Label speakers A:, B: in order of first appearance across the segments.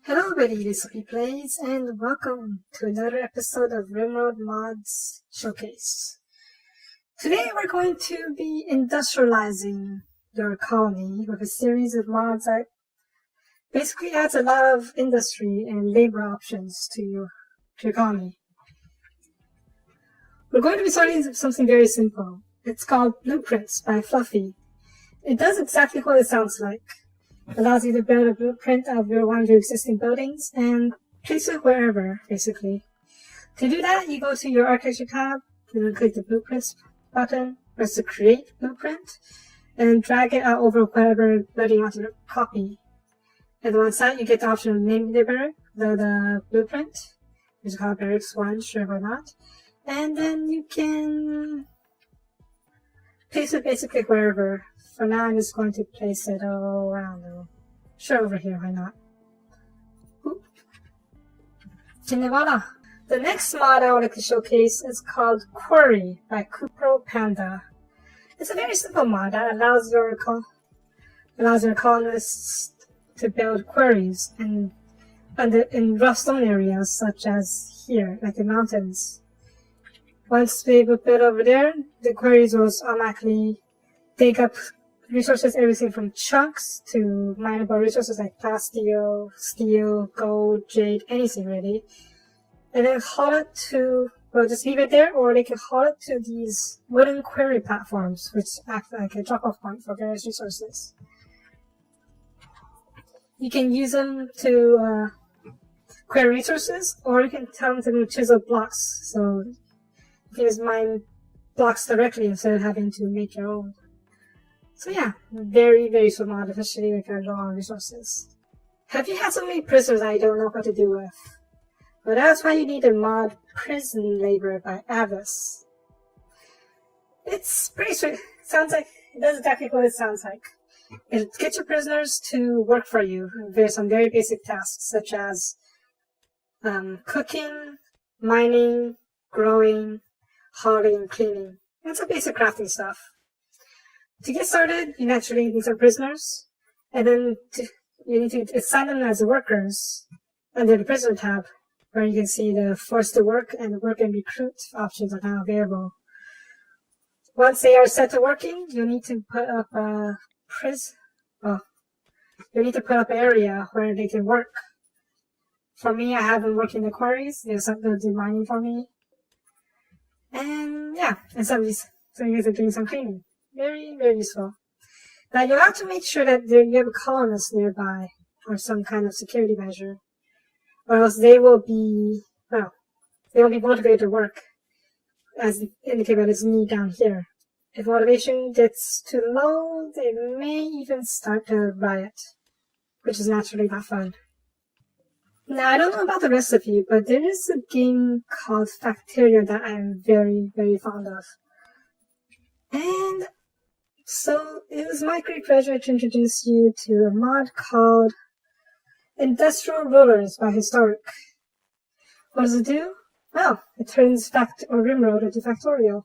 A: Hello everybody, this is Replays, and welcome to another episode of RimWorld Mods Showcase. Today we're going to be industrializing your colony with a series of mods that basically adds a lot of industry and labor options to your colony. We're going to be starting with something very simple. It's called Blueprints by Fluffy. It does exactly what it sounds like. It allows you to build a blueprint of one of your existing buildings and place it wherever, basically. To do that, you go to your Architecture tab, and then click the Blueprints button, press the Create Blueprint, and drag it out over whatever building you want to copy. And once that, you get the option of naming the blueprint. Just call it Barracks 1, sure, why not. And then you can place it basically wherever. For now, I'm just going to place it, I don't know. Sure, over here, why not? Oop. And voila! The next mod I would like to showcase is called Quarry by cuproPanda. It's a very simple mod that allows your colonists to build quarries in rough stone areas such as here, like the mountains. Once they build over there, the quarries will automatically take up resources, everything from chunks to mineable resources like plasteel, steel, gold, jade, anything really. And then haul it to, well, just leave it there, or they can haul it to these wooden quarry platforms, which act like a drop-off point for various resources. You can use them to quarry resources, or you can tell them to chisel blocks, so you can just mine blocks directly instead of having to make your own. So yeah, very, very useful mod, especially if you're low on resources. Have you had so many prisoners that you don't know what to do with? Well, that's why you need a mod, Prison Labor by Avius. It's pretty straight. It does exactly what it sounds like. It gets your prisoners to work for you. There's some very basic tasks, such as cooking, mining, growing, hauling, cleaning. And some basic crafting stuff. To get started, you naturally need some prisoners, and then you need to assign them as workers under the prisoner tab, where you can see the forced to work and the work and recruit options are now available. Once they are set to working, you'll need to put up an area where they can work. For me, I have them working in the quarries. They'll do mining for me. And yeah, and so you guys are doing some cleaning. Very, very useful. Now you'll have to make sure that you have a colonist nearby, or some kind of security measure, or else they will be motivated to work, as indicated by this need down here. If motivation gets too low, they may even start to riot, which is naturally not fun. Now, I don't know about the rest of you, but there is a game called Factoria that I am very, very fond of. And so it was my great pleasure to introduce you to a mod called Industrial Rollers by Historic. What does it do? Well, it turns RimWorld into Factorial.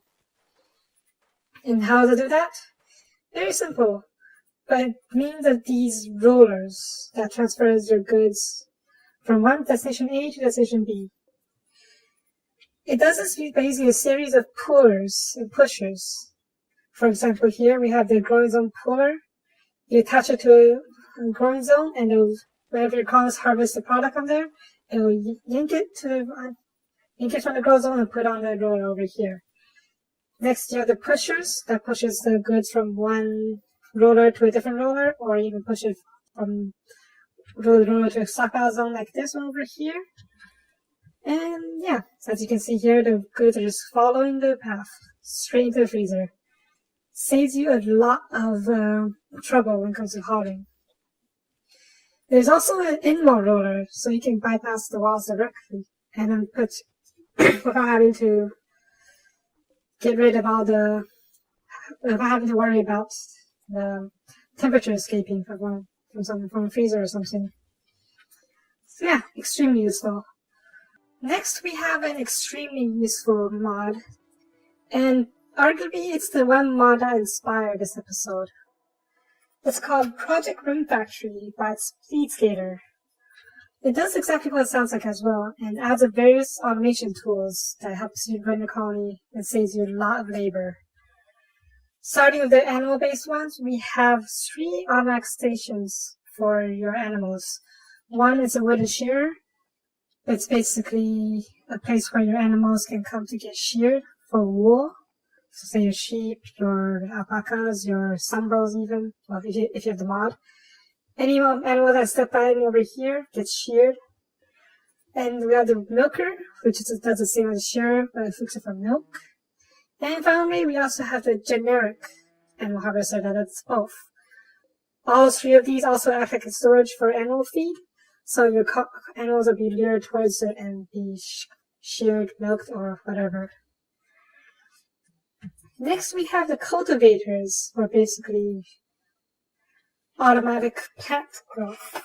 A: And how does it do that? Very simple. By means of these rollers that transfers your goods from one destination A to destination B. It does this by using a series of pullers and pushers. For example, here we have the growing zone puller. You attach it to a growing zone, and whenever your colonists harvest the product from there, it will yank it from the growing zone and put on the roller over here. Next, you have the pushers that pushes the goods from one roller to a different roller, or even push it from roller to a stockpile zone like this one over here. And yeah, so as you can see here, the goods are just following the path straight into the freezer. Saves you a lot of trouble when it comes to hauling. There's also an in-wall roller, so you can bypass the walls directly and then put without having to worry about the temperature escaping from a freezer or something. So yeah, extremely useful. Next, we have an extremely useful mod, and arguably, it's the one mod that inspired this episode. It's called ProjectRimFactory by Spdskatr. It does exactly what it sounds like as well, and adds up various automation tools that helps you run your colony and saves you a lot of labor. Starting with the animal-based ones, we have 3 automatic stations for your animals. One is a wooden shearer. It's basically a place where your animals can come to get sheared for wool. So say your sheep, your alpacas, your sunburls even, well, if you have the mod. Any animal that's stepped by over here gets sheared. And we have the milker, which does the same as a shearer, but it hooks it for milk. And finally, we also have the generic animal harvester that does both. All 3 of these also act like a storage for animal feed, so your animals will be lured towards it and be sheared, milked, or whatever. Next, we have the cultivators, or basically automatic plant growth.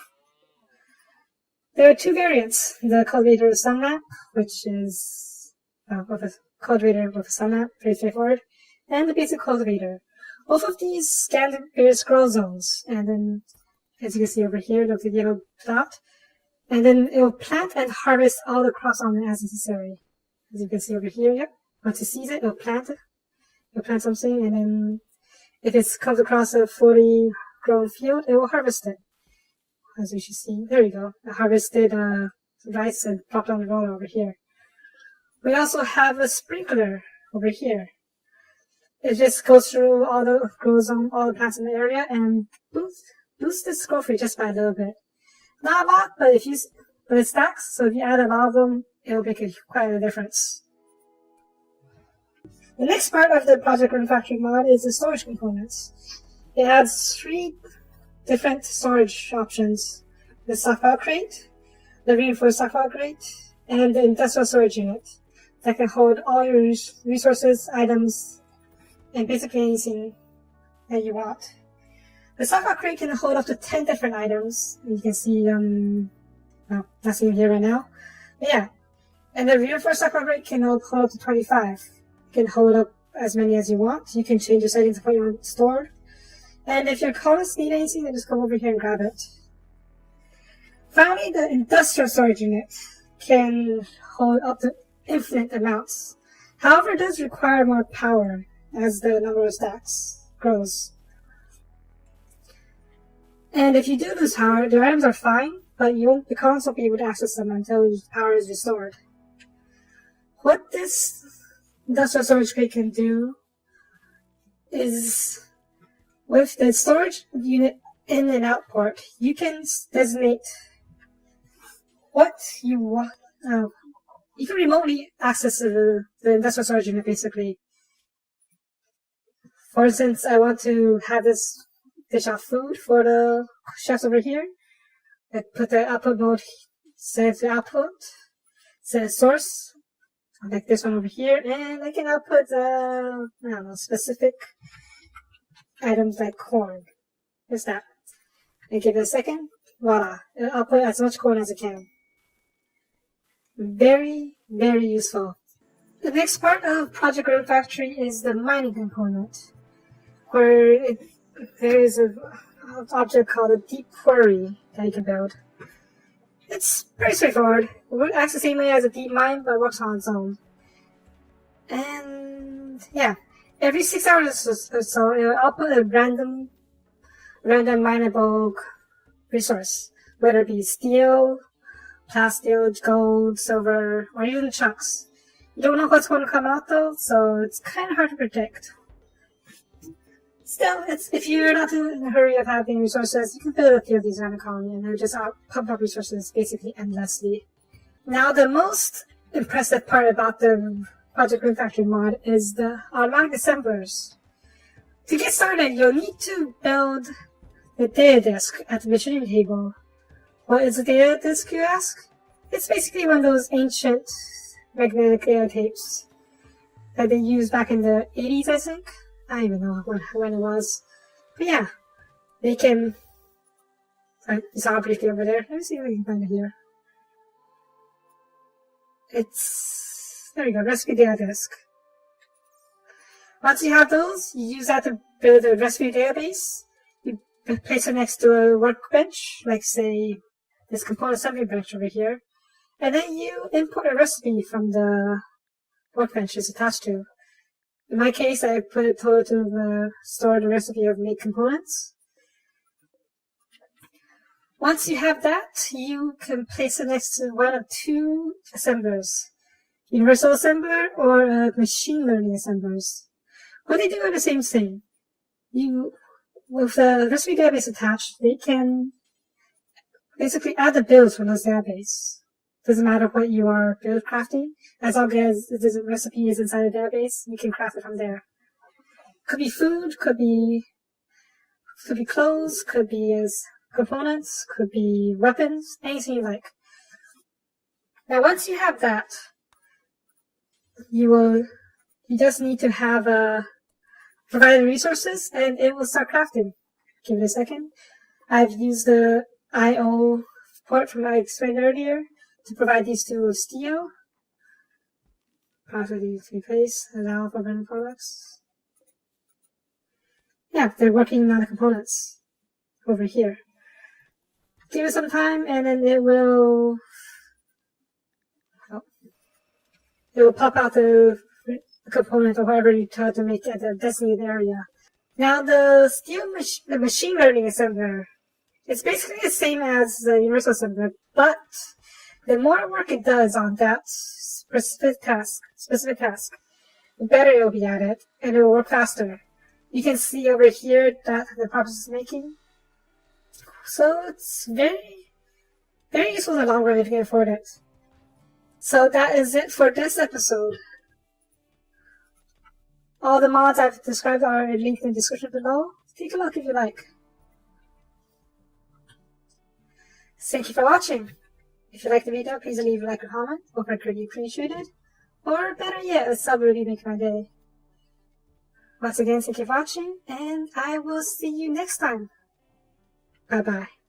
A: There are 2 variants. The cultivator sunmap, which is with a cultivator with a sunmap, pretty straightforward, and the basic cultivator. Both of these scan the various grow zones, and then, as you can see over here, the yellow dot, and then it will plant and harvest all the crops on it as necessary. As you can see over here, yep. Once it sees it, it'll plant it. It'll plant something, and then if it comes across a fully grown field, it will harvest it. As you should see, there we go. I harvested rice and dropped on the roller over here. We also have a sprinkler over here. It just goes through all the grow zone, all the plants in the area, and boosts the growth rate just by a little bit. Not a lot, but it stacks. So if you add a lot of them, it'll make quite a difference. The next part of the ProjectRimFactory mod is the storage components. It adds 3 different storage options: the stockpile crate, the reinforced stockpile crate, and the industrial storage unit that can hold all your resources, items, and basically anything that you want. The stockpile crate can hold up to 10 different items. You can see, well, not seeing here right now. But yeah. And the reinforced stockpile crate can hold up to 25. You can hold up as many as you want. You can change your settings to what you want stored. And if your colonists need anything, then just come over here and grab it. Finally, the industrial storage unit can hold up to infinite amounts. However, it does require more power as the number of stacks grows. And if you do lose power, the items are fine, but the colonists won't be able to access them until power is restored. What this industrial storage crate can do is, with the storage unit in and out port, you can designate what you want. You can remotely access the industrial storage unit, basically. For instance, I want to have this dish out food for the chefs over here. I put the output mode, set to output, set a source, like this one over here, and I can output, I don't know, specific items like corn. Just that. And give it a second. Voila. It'll output as much corn as it can. Very, very useful. The next part of ProjectRimFactory is the mining component, where there is an object called a deep quarry that you can build. It's pretty straightforward. It acts the same way as a deep mine, but works on its own. And yeah, every 6 hours or so, it'll output a random mineable resource, whether it be steel, plastic, gold, silver, or even chunks. You don't know what's going to come out though, so it's kind of hard to predict. Still, if you're not in a hurry of having resources, you can build a few of these around the colony and they'll just pump up resources basically endlessly. Now, the most impressive part about the ProjectRimFactory mod is the automatic assemblers. To get started, you'll need to build the data disk at the machining table. What is a data disk, you ask? It's basically one of those ancient magnetic data tapes that they used back in the 80s, I think. I don't even know when it was. But yeah, they can... Sorry, you saw it briefly over there. Let me see if I can find it here. There we go, recipe data disk. Once you have those, you use that to build a recipe database. You place it next to a workbench, like say this component assembly branch over here, and then you import a recipe from the workbench it's attached to. In my case, I put it to store the recipe of make components. Once you have that, you can place it next to one of two assemblers, universal assembler or machine learning assemblers. What they do are the same thing. With the recipe database attached, they can basically add the builds from those database. Doesn't matter what you are build crafting, as long as the recipe is inside the database, you can craft it from there. Could be food, could be clothes, could be as components, could be weapons, anything you like. Now once you have that, you just need to have provide the resources and it will start crafting. Give it a second. I've used the IO port from I explained earlier to provide these to steel. After these replace, allow for random products. Yeah, they're working on the components over here. Give it some time and then it will pop out the component or whatever you try to make at the designated area. Now the machine learning assembler, it's basically the same as the universal assembler, but the more work it does on that specific task, the better it will be at it, and it will work faster. You can see over here that the process is making. So it's very, very useful in the long run if you can afford it. So that is it for this episode. All the mods I've described are linked in the description below. Take a look if you like. Thank you for watching. If you liked the video, please leave a like or comment, or I could appreciate it. Or better yet, a sub really make my day. Once again, thank you for watching, and I will see you next time. Bye bye.